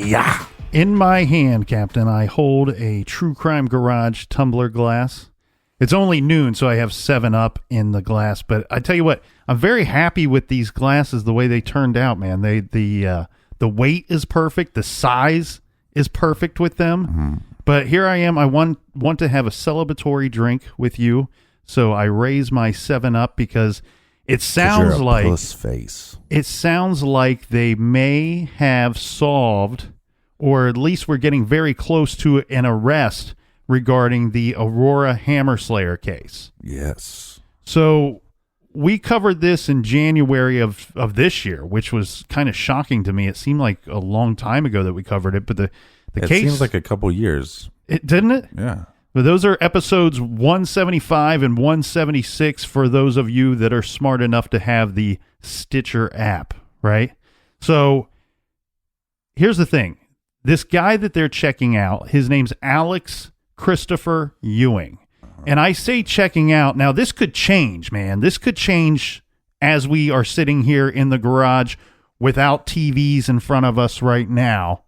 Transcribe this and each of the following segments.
Yeah. In my hand, Captain, I hold a True Crime Garage tumbler glass. It's only noon, so I have 7-Up in the glass. But I tell you what, I'm very happy with these glasses, the way they turned out, man. The weight is perfect. The size is perfect with them. Mm-hmm. But here I am. I want to have a celebratory drink with you. So I raise my 7-Up because it sounds like puss face. It sounds like they may have solved, or at least we're getting very close to an arrest regarding the Aurora Hammer Slayer case. Yes. So we covered this in January of this year, which was kind of shocking to me. It seemed like a long time ago that we covered it, but the case seems like a couple years. It didn't it? Yeah. But those are episodes 175 and 176 for those of you that are smart enough to have the Stitcher app, right? So here's the thing. This guy that they're checking out, his name's Alex Christopher Ewing. And I say checking out. Now, this could change, man. This could change as we are sitting here in the garage without TVs in front of us right now.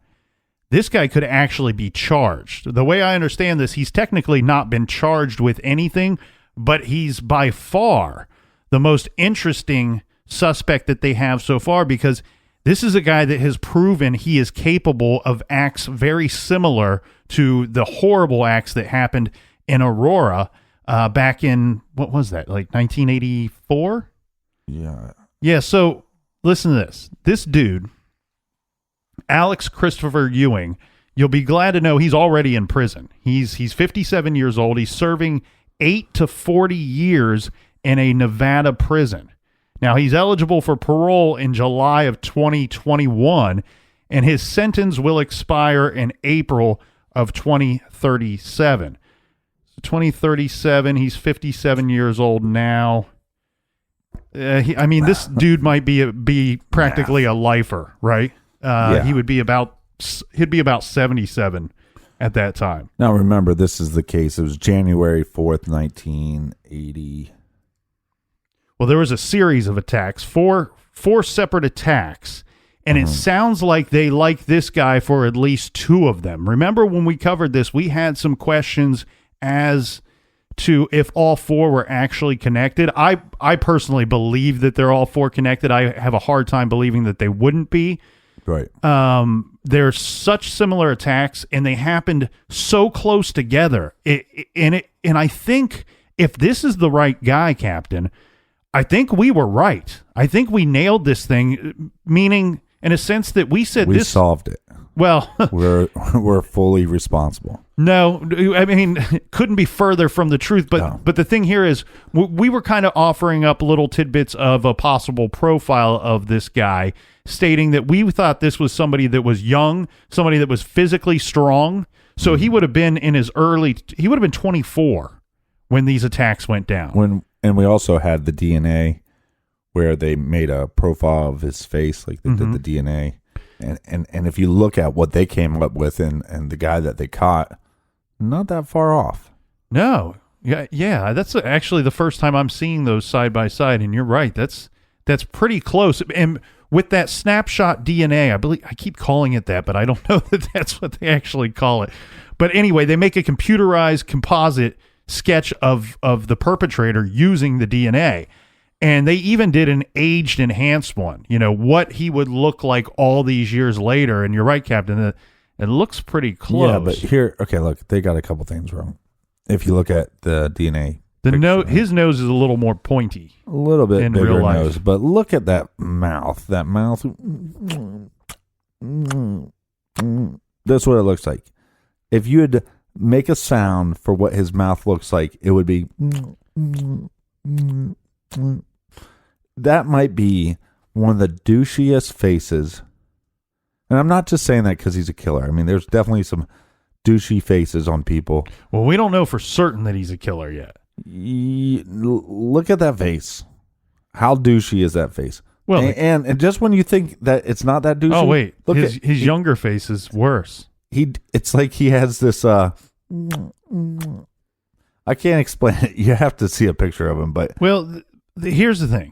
This guy could actually be charged. The way I understand this, he's technically not been charged with anything, but he's by far the most interesting suspect that they have so far, because this is a guy that has proven he is capable of acts very similar to the horrible acts that happened in Aurora back in, what was that, like 1984? Yeah. Yeah, so listen to this. This dude, Alex Christopher Ewing, you'll be glad to know he's already in prison. He's 57 years old. He's serving 8 to 40 years in a Nevada prison. Now, he's eligible for parole in July of 2021, and his sentence will expire in April of 2037. So 2037, he's 57 years old now. This dude might be practically a lifer, right? He would be he'd be about 77 at that time. Now remember, this is the case. It was January 4th, 1980. Well, there was a series of attacks, four separate attacks, and it sounds like they like this guy for at least 2 of them. Remember when we covered this, we had some questions as to if all 4 were actually connected. I personally believe that they're all 4 connected. I have a hard time believing that they wouldn't be. Right. They're such similar attacks, and they happened so close together. And I think if this is the right guy, Captain, I think we were right. I think we nailed this thing, meaning in a sense that we said we solved it. Well, we're fully responsible. No, I mean, couldn't be further from the truth. But the thing here is, we were kind of offering up little tidbits of a possible profile of this guy, stating that we thought this was somebody that was young, somebody that was physically strong. So he would have been he would have been 24 when these attacks went down. And we also had the DNA where they made a profile of his face, like they did the DNA. And if you look at what they came up with and the guy that they caught, not that far off. No. Yeah. That's actually the first time I'm seeing those side by side. And you're right. That's pretty close. And with that snapshot DNA, I keep calling it that, but I don't know that that's what they actually call it. But anyway, they make a computerized composite sketch of the perpetrator using the DNA. And they even did an aged enhanced one, what he would look like all these years later. And you're right, Captain, it looks pretty close. Yeah, but here, okay, look, they got a couple things wrong. If you look at the DNA. His nose is a little more pointy. A little bit in bigger real life. nose. But look at that mouth. That mouth. That's what it looks like. If you had to make a sound for what his mouth looks like, it would be... That might be one of the douchiest faces. And I'm not just saying that because he's a killer. I mean, there's definitely some douchey faces on people. Well, we don't know for certain that he's a killer yet. Look at that face. How douchey is that face? Well, and just when you think that it's not that douchey. Oh, wait. His younger face is worse. It's like he has this... I can't explain it. You have to see a picture of him. But well, here's the thing.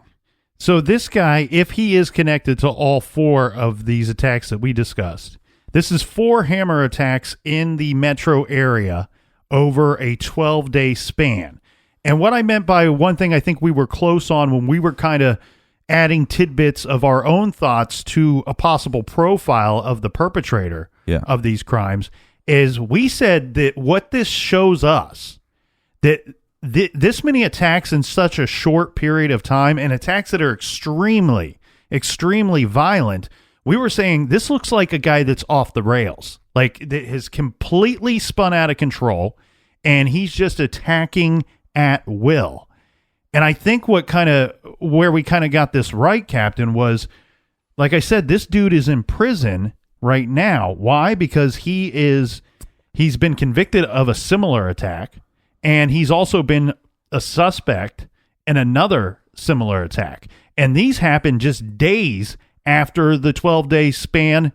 So this guy, if he is connected to all 4 of these attacks that we discussed, This is 4 hammer attacks in the metro area over a 12-day span. And what I meant by one thing I think we were close on when we were kind of adding tidbits of our own thoughts to a possible profile of the perpetrator of these crimes is we said that what this shows us, that this many attacks in such a short period of time and attacks that are extremely, extremely violent, we were saying this looks like a guy that's off the rails, like that has completely spun out of control and he's just attacking at will. And I think where we kind of got this right, Captain, was, like I said, this dude is in prison right now. Why? Because he's been convicted of a similar attack, and he's also been a suspect in another similar attack. And these happened just days after the 12-day span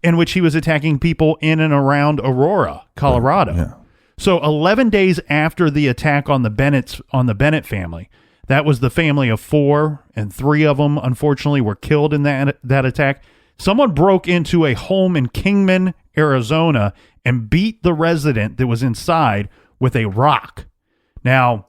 in which he was attacking people in and around Aurora, Colorado. Yeah. So 11 days after the attack on the Bennett family, that was the family of 4, and 3 of them, unfortunately, were killed in that attack. Someone broke into a home in Kingman, Arizona, and beat the resident that was inside with a rock. Now,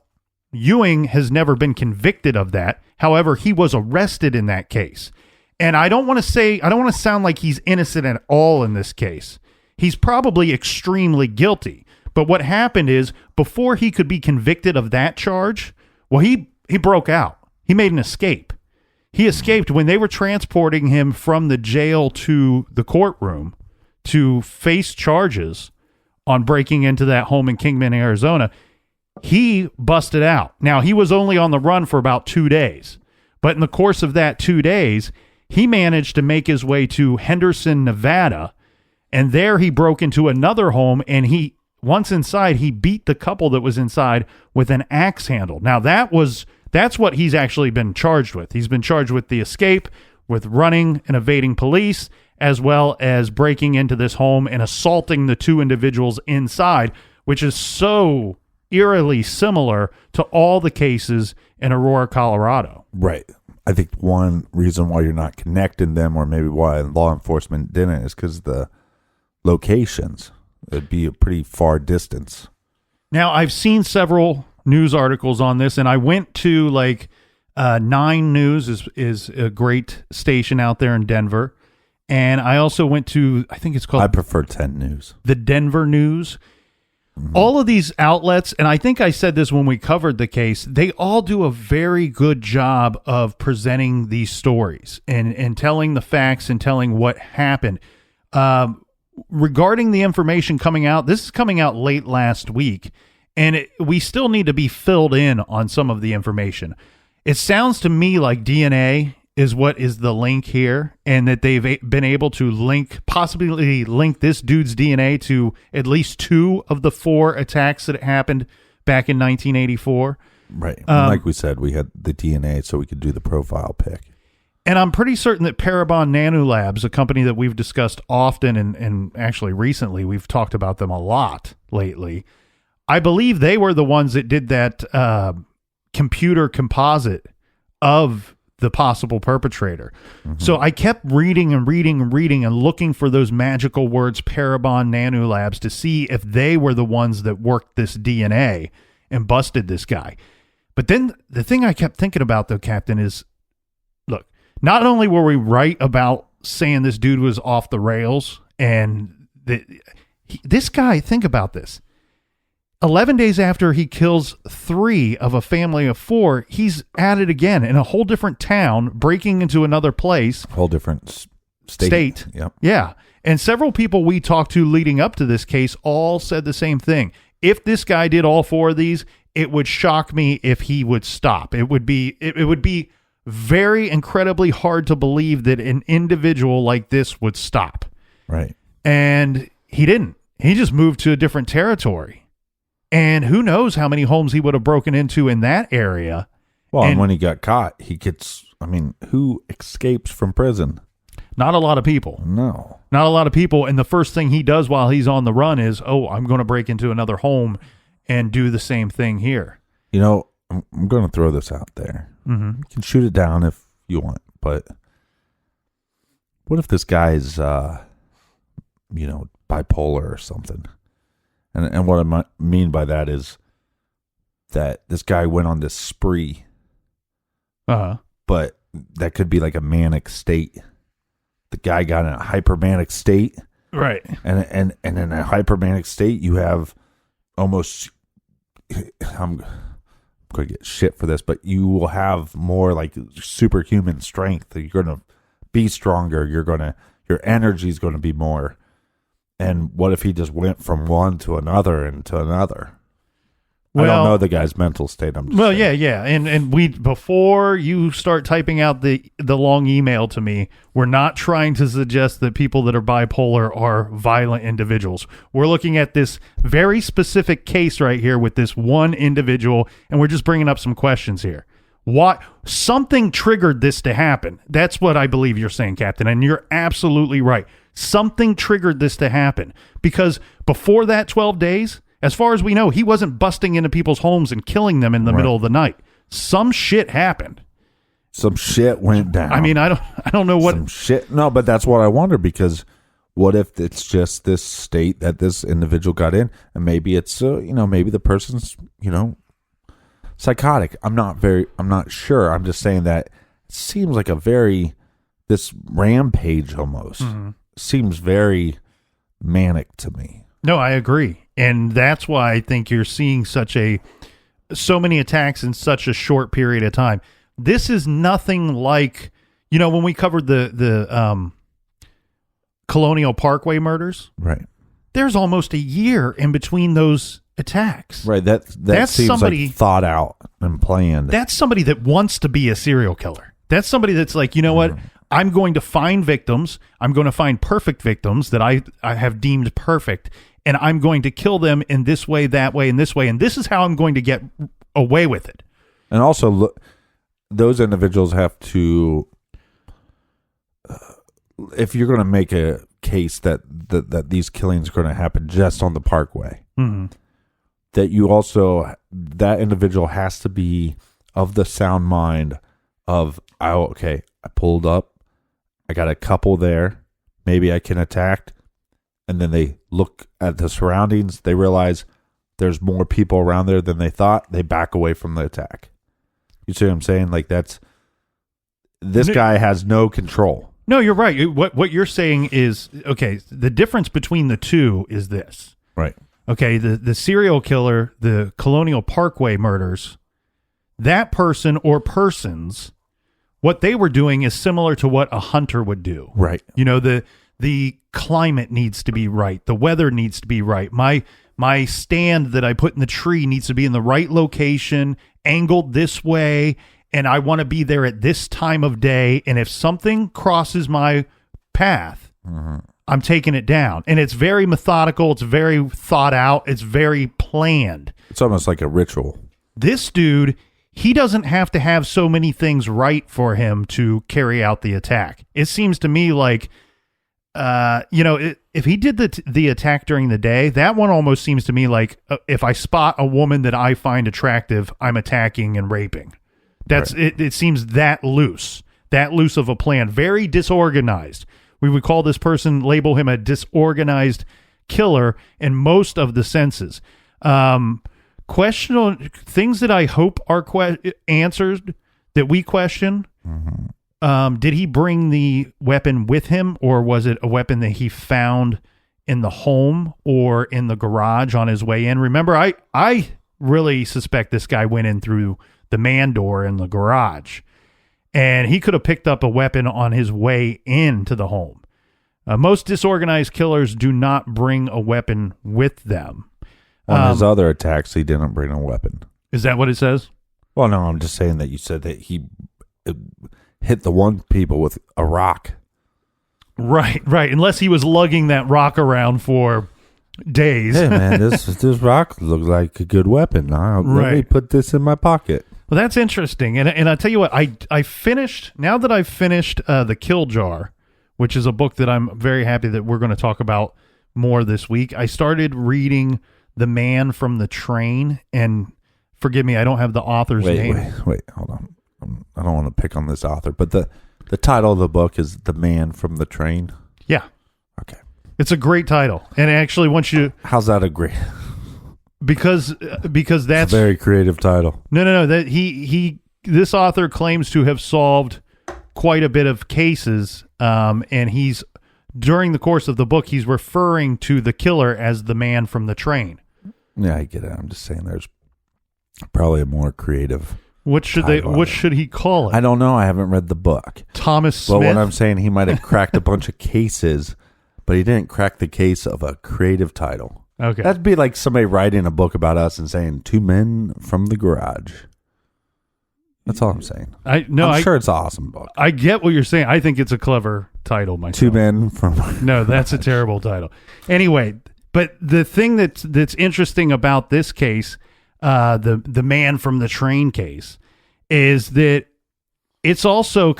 Ewing has never been convicted of that. However, he was arrested in that case. And I don't want to sound like he's innocent at all in this case. He's probably extremely guilty. But what happened is, before he could be convicted of that charge, well, he broke out. He made an escape. He escaped when they were transporting him from the jail to the courtroom to face charges on breaking into that home in Kingman, Arizona. He busted out. Now, he was only on the run for about 2 days. But in the course of that 2 days, he managed to make his way to Henderson, Nevada. And there he broke into another home, and once inside, he beat the couple that was inside with an axe handle. Now, that's what he's actually been charged with. He's been charged with the escape, with running and evading police, as well as breaking into this home and assaulting the 2 individuals inside, which is so eerily similar to all the cases in Aurora, Colorado. Right. I think one reason why you're not connecting them, or maybe why law enforcement didn't, is because the locations. It'd be a pretty far distance. Now, I've seen several news articles on this, and I went to 9 News is a great station out there in Denver. And I also went to, I think it's called... I prefer 10 News. The Denver News. Mm-hmm. All of these outlets, and I think I said this when we covered the case, they all do a very good job of presenting these stories and telling the facts and telling what happened. Regarding the information coming out, this is coming out late last week, and we still need to be filled in on some of the information. It sounds to me like DNA is what is the link here, and that they've been able to possibly link this dude's DNA to at least 2 of the 4 attacks that happened back in 1984. Right. Like we said, we had the DNA so we could do the profile pick. And I'm pretty certain that Parabon Nanolabs, a company that we've discussed often and actually recently, we've talked about them a lot lately. I believe they were the ones that did that computer composite of the possible perpetrator. Mm-hmm. So I kept reading and looking for those magical words, Parabon Nanolabs, to see if they were the ones that worked this DNA and busted this guy. But then the thing I kept thinking about, though, Captain, is, look, not only were we right about saying this dude was off the rails, and this guy, think about this. 11 days after he kills 3 of a family of 4, he's at it again in a whole different town, breaking into another place. Whole different state. Yep. Yeah. And several people we talked to leading up to this case all said the same thing. If this guy did all 4 of these, it would shock me if he would stop. It would be very incredibly hard to believe that an individual like this would stop. Right. And he didn't. He just moved to a different territory. And who knows how many homes he would have broken into in that area. Well, and when he got caught, who escapes from prison? Not a lot of people. No. Not a lot of people. And the first thing he does while he's on the run is, I'm going to break into another home and do the same thing here. You know, I'm going to throw this out there. Mm-hmm. You can shoot it down if you want, but what if this guy's bipolar or something. And what I mean by that is that this guy went on this spree. Uh-huh. But that could be like a manic state. The guy got in a hypermanic state. Right. And in a hypermanic state, you have almost, I'm going to get shit for this, but you will have more like superhuman strength. You're going to be stronger. Your energy is going to be more. And what if he just went from one to another and to another? I don't know the guy's mental state. I'm just saying. Yeah. And we, before you start typing out the long email to me, we're not trying to suggest that people that are bipolar are violent individuals. We're looking at this very specific case right here with this one individual, and we're just bringing up some questions here. What something triggered this to happen? That's what I believe you're saying, Captain, and you're absolutely right. Something triggered this to happen because before that 12 days, as far as we know, he wasn't busting into people's homes and killing them in the middle of the night. Some shit happened. Some shit went down. I mean, I don't know what some shit. No, but that's what I wonder, because what if it's just this state that this individual got in, and maybe it's maybe the person's psychotic. I'm not sure. I'm just saying that it seems like this rampage almost seems very manic to me. No, I agree. And that's why I think you're seeing so many attacks in such a short period of time. This is nothing like, when we covered the Colonial Parkway murders. Right. There's almost a year in between those attacks. Right. That seems somebody, like thought out and planned. That's somebody that wants to be a serial killer. That's somebody that's like, what? I'm going to find victims. I'm going to find perfect victims that I have deemed perfect. And I'm going to kill them in this way, that way, and this way. And this is how I'm going to get away with it. And also, look, those individuals have to, if you're going to make a case that these killings are going to happen just on the Parkway, that individual has to be of the sound mind of, I pulled up, I got a couple there, maybe I can attack. And then they look at the surroundings. They realize there's more people around there than they thought. They back away from the attack. You see what I'm saying? Like this guy has no control. No, you're right. What you're saying is, okay, the difference between the two is this. Right. Okay, the serial killer, the Colonial Parkway murders, that person or persons, what they were doing is similar to what a hunter would do. Right. The climate needs to be right. The weather needs to be right. My stand that I put in the tree needs to be in the right location, angled this way, and I want to be there at this time of day. And if something crosses my path, I'm taking it down. And it's very methodical. It's very thought out. It's very planned. It's almost like a ritual. This dude, he doesn't have to have so many things right for him to carry out the attack. It seems to me like, if he did the attack during the day, that one almost seems to me like if I spot a woman that I find attractive, I'm attacking and raping. That's right. It seems that loose of a plan, very disorganized. We would call this person, label him a disorganized killer in most of the senses. Question things that I hope are answered that we question. Did he bring the weapon with him, or was it a weapon that he found in the home or in the garage on his way in? Remember, I really suspect this guy went in through the man door in the garage, and he could have picked up a weapon on his way into the home. Most disorganized killers do not bring a weapon with them. On his other attacks, he didn't bring a weapon. Is that what it says? Well, no, I'm just saying that you said that he hit the one people with a rock. Right. Unless he was lugging that rock around for days. Hey, man, this rock looks like a good weapon. Let me put this in my pocket. Well, that's interesting. And I tell you what, I finished, now that I've finished The Kill Jar, which is a book that I'm very happy that we're going to talk about more this week. I started reading The Man from the Train, and forgive me, I don't have the author's name. Wait, hold on. I don't want to pick on this author, but the title of the book is The Man from the Train. Yeah. Okay. It's a great title, and actually, once you How's that a great? because that's It's a very creative title. no that this author claims to have solved quite a bit of cases, and he's during the course of the book he's referring to the killer as the man from the train. Yeah, I get it. I'm just saying there's probably a more creative. What should he call it? I don't know. I haven't read the book. Thomas Smith. But what I'm saying, he might have cracked a bunch of cases, but he didn't crack the case of a creative title. Okay. That'd be like somebody writing a book about us and saying Two Men from the Garage. That's all I'm saying. I'm sure it's an awesome book. I get what you're saying. I think it's a clever title myself. Two Men from No, that's a terrible title. Anyway, but the thing that's interesting about this case, the man from the train case, is that it's also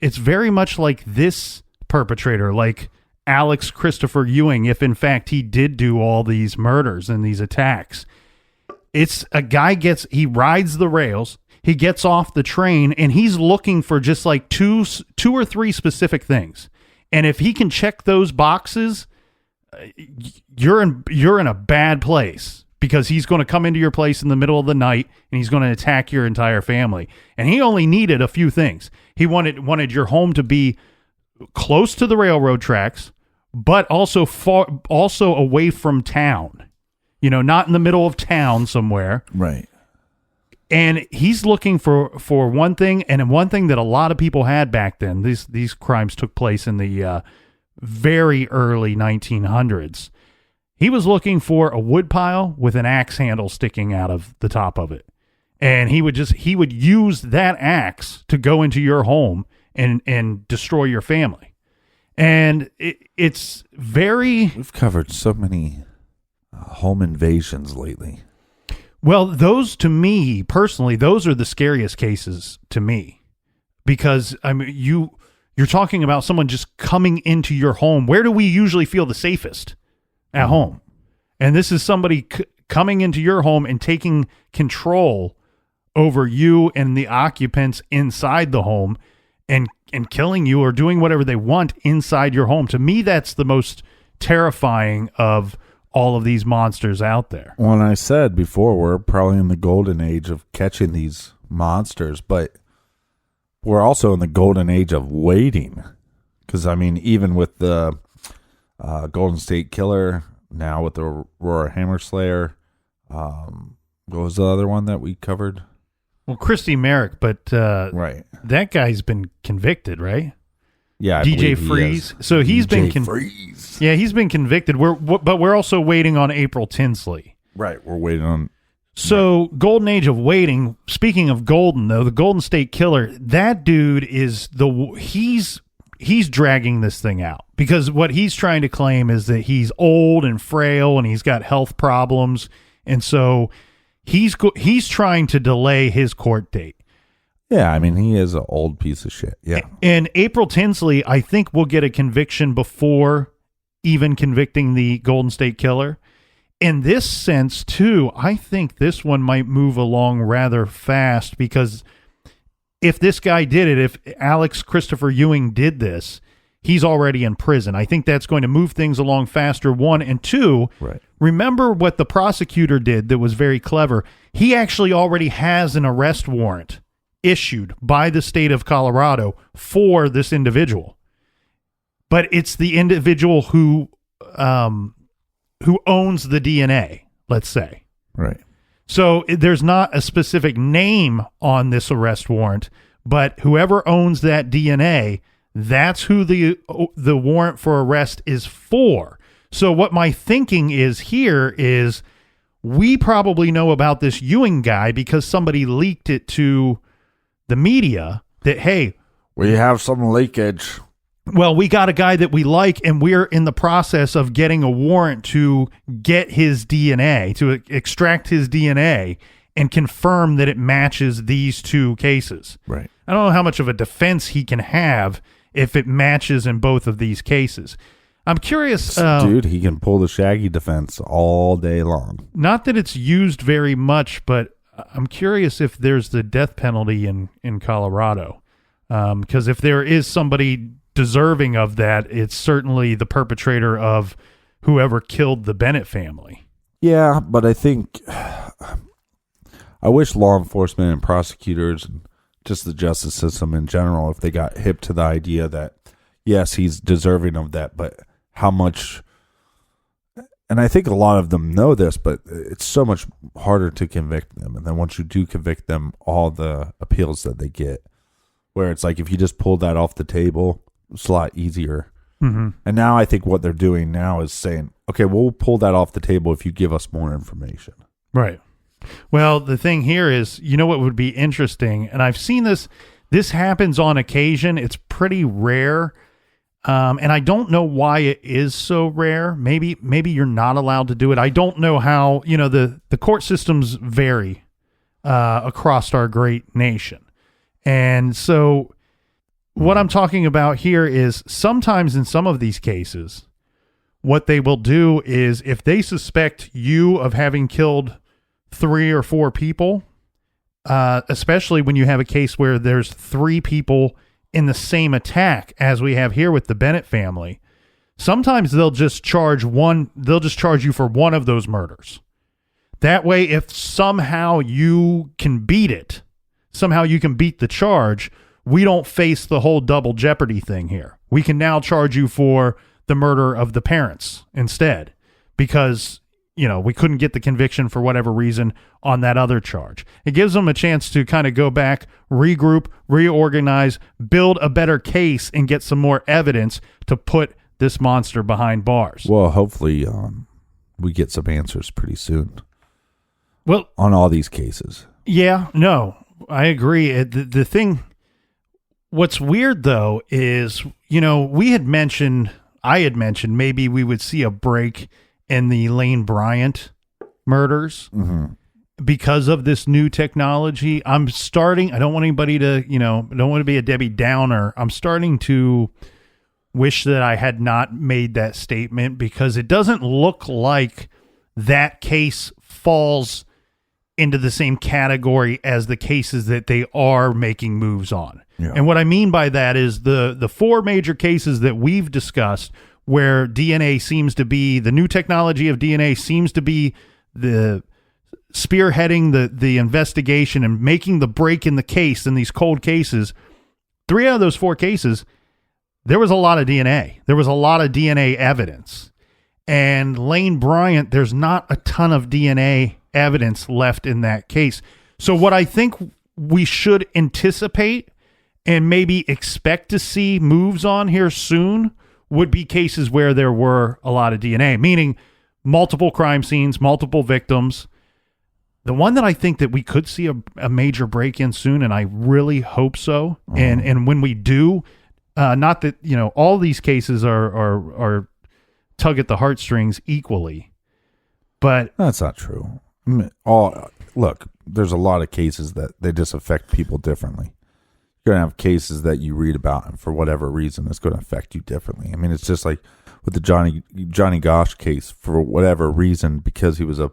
it's very much like this perpetrator, like Alex Christopher Ewing, if in fact he did do all these murders and these attacks. It's a guy he rides the rails, he gets off the train, and he's looking for just like two or three specific things. And if he can check those boxes, you're in a bad place, because he's going to come into your place in the middle of the night and he's going to attack your entire family. And he only needed a few things. He wanted your home to be close to the railroad tracks, but also away from town. Not in the middle of town somewhere. Right. And he's looking for one thing, and one thing that a lot of people had back then. These crimes took place in the very early 1900s. He was looking for a wood pile with an axe handle sticking out of the top of it. And he would use that axe to go into your home and destroy your family. And it's very... We've covered so many home invasions lately. Well, those, to me, personally, those are the scariest cases to me. Because, I mean, you're talking about someone just coming into your home. Where do we usually feel the safest? At home. And this is somebody coming into your home and taking control over you and the occupants inside the home and killing you or doing whatever they want inside your home. To me, that's the most terrifying of all of these monsters out there. Well, I said before, we're probably in the golden age of catching these monsters, but we're also in the golden age of waiting. Because, I mean, even with the Golden State Killer, now with the Aurora Hammer Slayer, what was the other one that we covered? Well, Christy Merrick, but right, that guy's been convicted, right? Yeah, DJ Freeze. So he's been Freeze. Yeah, he's been convicted. But we're also waiting on April Tinsley. Right, we're waiting on. So golden age of waiting. Speaking of golden, though, the Golden State Killer, that dude is he's dragging this thing out, because what he's trying to claim is that he's old and frail and he's got health problems, and so he's trying to delay his court date. Yeah, I mean, he is an old piece of shit. Yeah. And April Tinsley, I think, will get a conviction before even convicting the Golden State Killer. In this sense, too, I think this one might move along rather fast, because if this guy did it, if Alex Christopher Ewing did this, he's already in prison. I think that's going to move things along faster, one. And two, right. Remember what the prosecutor did that was very clever. He actually already has an arrest warrant issued by the state of Colorado for this individual. But it's the individual who owns the DNA, let's say. Right. So there's not a specific name on this arrest warrant, but whoever owns that DNA, that's who the warrant for arrest is for. So what my thinking is here is, we probably know about this Ewing guy because somebody leaked it to the media that, hey, we have some leakage. Well, we got a guy that we like, and we're in the process of getting a warrant to get his DNA, to extract his DNA and confirm that it matches these two cases. Right. I don't know how much of a defense he can have if it matches in both of these cases. I'm curious. Dude, he can pull the Shaggy defense all day long. Not that it's used very much, but I'm curious if there's the death penalty in Colorado. Because if there is somebody deserving of that, it's certainly the perpetrator of whoever killed the Bennett family. Yeah, but I think I wish law enforcement and prosecutors and just the justice system in general, if they got hip to the idea that, yes, he's deserving of that, but how much, and I think a lot of them know this, but it's so much harder to convict them. And then once you do convict them, all the appeals that they get, where it's like if you just pulled that off the table, it's a lot easier. Mm-hmm. And now I think what they're doing now is saying, okay, we'll pull that off the table if you give us more information. Right. Well, the thing here is, you know what would be interesting, and I've seen this happens on occasion. It's pretty rare, and I don't know why it is so rare. Maybe you're not allowed to do it. I don't know how, the court systems vary across our great nation. And so what I'm talking about here is sometimes in some of these cases, what they will do is if they suspect you of having killed 3 or 4 people, especially when you have a case where there's 3 people in the same attack as we have here with the Bennett family, sometimes they'll just charge you for one of those murders. That way, if somehow you can beat it, somehow you can beat the charge, we don't face the whole double jeopardy thing here. We can now charge you for the murder of the parents instead, because we couldn't get the conviction for whatever reason on that other charge. It gives them a chance to kind of go back, regroup, reorganize, build a better case, and get some more evidence to put this monster behind bars. Well, hopefully we get some answers pretty soon. Well, on all these cases. Yeah, no, I agree. The thing, what's weird though is, I had mentioned maybe we would see a break in the Lane Bryant murders because of this new technology. I don't want anybody to, don't want to be a Debbie Downer. I'm starting to wish that I had not made that statement, because it doesn't look like that case falls into the same category as the cases that they are making moves on. Yeah. And what I mean by that is the 4 major cases that we've discussed where DNA seems to be, the new technology of DNA seems to be the spearheading the investigation and making the break in the case in these cold cases. 3 out of those 4 cases, there was a lot of DNA. There was a lot of DNA evidence. And Lane Bryant, there's not a ton of DNA evidence left in that case. So what I think we should anticipate and maybe expect to see moves on here soon would be cases where there were a lot of DNA, meaning multiple crime scenes, multiple victims. The one that I think that we could see a major break in soon, and I really hope so. And when we do, not that, all these cases are tug at the heartstrings equally, but that's not true. Look, there's a lot of cases that they just affect people differently. You're going to have cases that you read about, and for whatever reason, it's going to affect you differently. I mean, it's just like with the Johnny Gosch case, for whatever reason, because he was a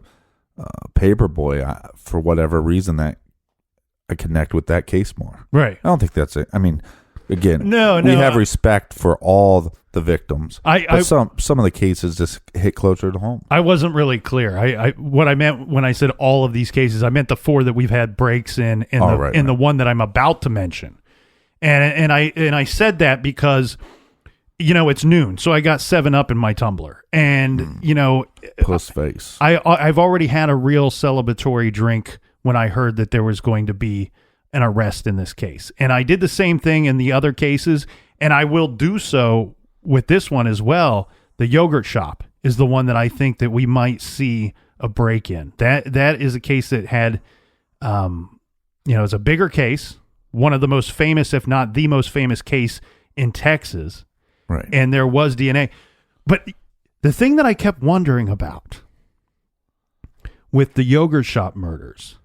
paper boy, for whatever reason, that I connect with that case more. Right. I don't think that's it. I mean, again, no, we have respect for all the victims. But some of the cases just hit closer to home. I wasn't really clear. What I meant when I said all of these cases, I meant the 4 that we've had breaks in the one that I'm about to mention. And I said that because, it's noon, so I got 7-Up in my tumbler, and Puss face. I've already had a real celebratory drink when I heard that there was going to be an arrest in this case, and I did the same thing in the other cases, and I will do so with this one as well. The yogurt shop is the one that I think that we might see a break in. That is a case that had, it's a bigger case. One of the most famous, if not the most famous case in Texas. Right. And there was DNA. But the thing that I kept wondering about with the yogurt shop murders,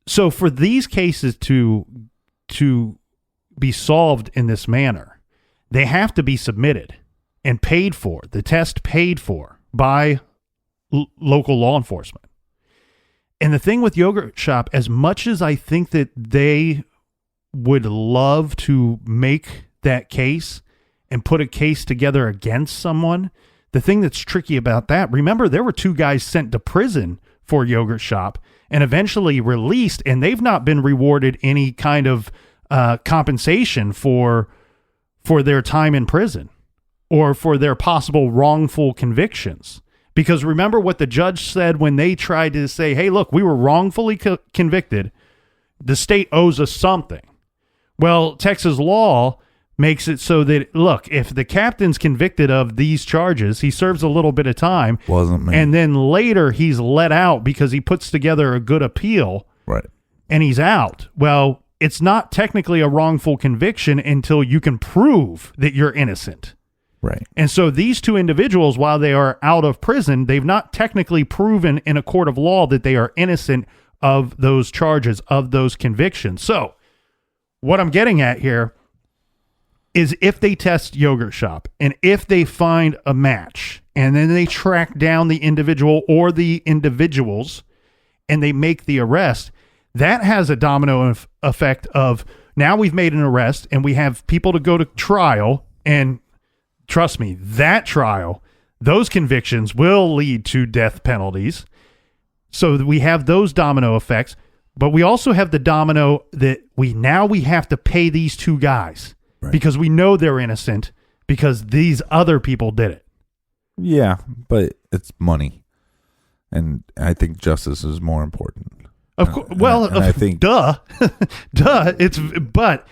so for these cases to be solved in this manner, they have to be submitted and paid for, the test paid for by local law enforcement. And the thing with yogurt shop, as much as I think that they would love to make that case and put a case together against someone. The thing that's tricky about that, remember, there were 2 guys sent to prison for Yogurt Shop and eventually released, and they've not been rewarded any kind of compensation for their time in prison or for their possible wrongful convictions. Because remember what the judge said when they tried to say, hey, look, we were wrongfully convicted. The state owes us something. Well, Texas law makes it so that, look, if the captain's convicted of these charges, he serves a little bit of time. Wasn't me. And then later he's let out because he puts together a good appeal. Right. And he's out. Well, it's not technically a wrongful conviction until you can prove that you're innocent. Right. And so these 2 individuals, while they are out of prison, they've not technically proven in a court of law that they are innocent of those charges, of those convictions. So what I'm getting at here is if they test Yogurt Shop and if they find a match and then they track down the individual or the individuals and they make the arrest, that has a domino effect of now we've made an arrest and we have people to go to trial, and trust me, that trial, those convictions will lead to death penalties. So we have those domino effects, but we also have the domino that we have to pay these 2 guys. Right. Because we know they're innocent because these other people did it. Yeah, but it's money. And I think justice is more important. Of course. Well, I think duh. It's but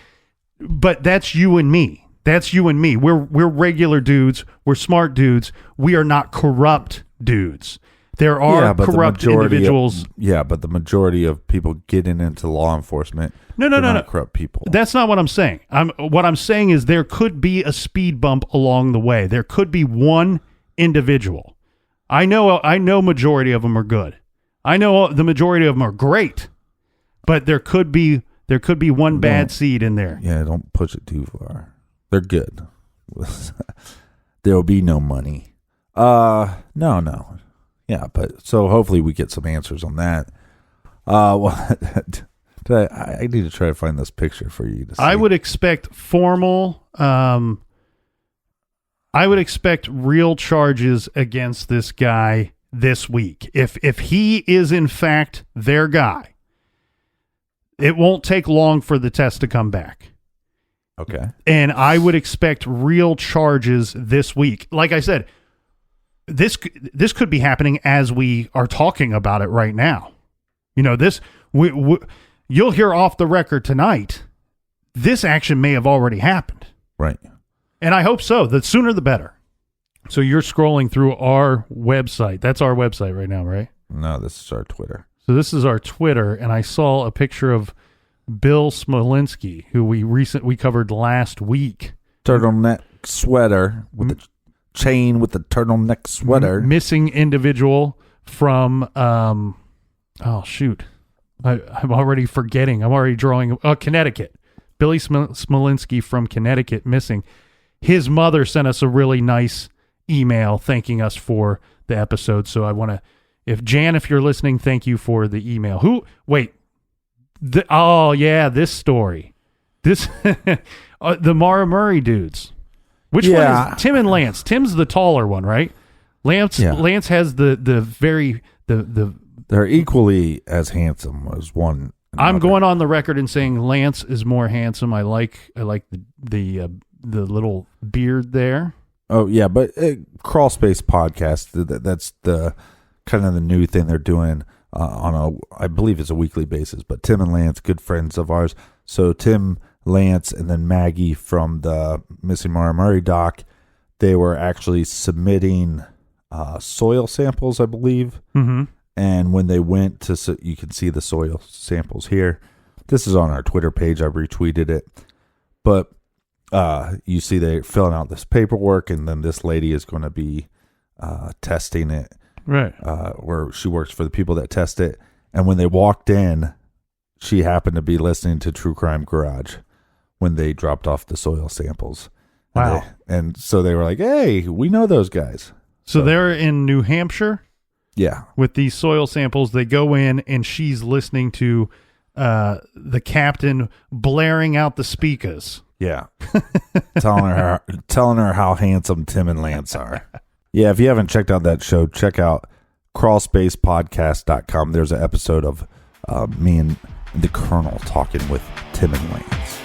that's you and me. That's you and me. We're regular dudes. We're smart dudes. We are not corrupt dudes. There are corrupt individuals. But the majority of people getting into law enforcement no. corrupt people. That's not what I'm saying. What I'm saying is there could be a speed bump along the way. There could be one individual. I know majority of them are good. I know the majority of them are great. But there could be one bad seed in there. Yeah, don't push it too far. They're good. There'll be no money. No. Yeah, but so hopefully we get some answers on that. I need to try to find this picture for you to see. I would expect I would expect real charges against this guy this week. If he is in fact their guy, it won't take long for the test to come back. Okay. And I would expect real charges this week. Like I said, this could be happening as we are talking about it right now. You know, you'll hear off the record tonight. This action may have already happened. Right. And I hope so. The sooner the better. So you're scrolling through our website. That's our website right now, right? No, this is our Twitter. So this is our Twitter, and I saw a picture of Bill Smolinski, who we covered last week. Turtleneck sweater with the chain with the turtleneck sweater. Missing individual from oh shoot. I'm already forgetting. I'm already drawing Connecticut. Billy Smolinski from Connecticut missing. His mother sent us a really nice email thanking us for the episode. So I want to, if you're listening, thank you for the email. This story. This, the Mara Murray dudes. Which one is Tim and Lance? Tim's the taller one, right? Lance has the they're equally as handsome as one. I'm going on the record and saying Lance is more handsome. I like the little beard there. Oh yeah, but Crawl Space Podcast, that's the kind of the new thing they're doing I believe it's a weekly basis. But Tim and Lance, good friends of ours. So Tim, Lance, and then Maggie from the Missing Mara Murray doc, they were actually submitting soil samples, I believe. Mm-hmm. And when they went to, you can see the soil samples here. This is on our Twitter page. I retweeted it. But you see they're filling out this paperwork, and then this lady is going to be testing it. Right. Where she works for the people that test it. And when they walked in, she happened to be listening to True Crime Garage when they dropped off the soil samples. Wow. And so they were like, hey, we know those guys. So they're in New Hampshire? Yeah. With these soil samples, they go in and she's listening to the captain blaring out the speakers. Yeah. telling her how handsome Tim and Lance are. Yeah, if you haven't checked out that show, check out crawlspacepodcast.com. There's an episode of me and the Colonel talking with Tim and Lance.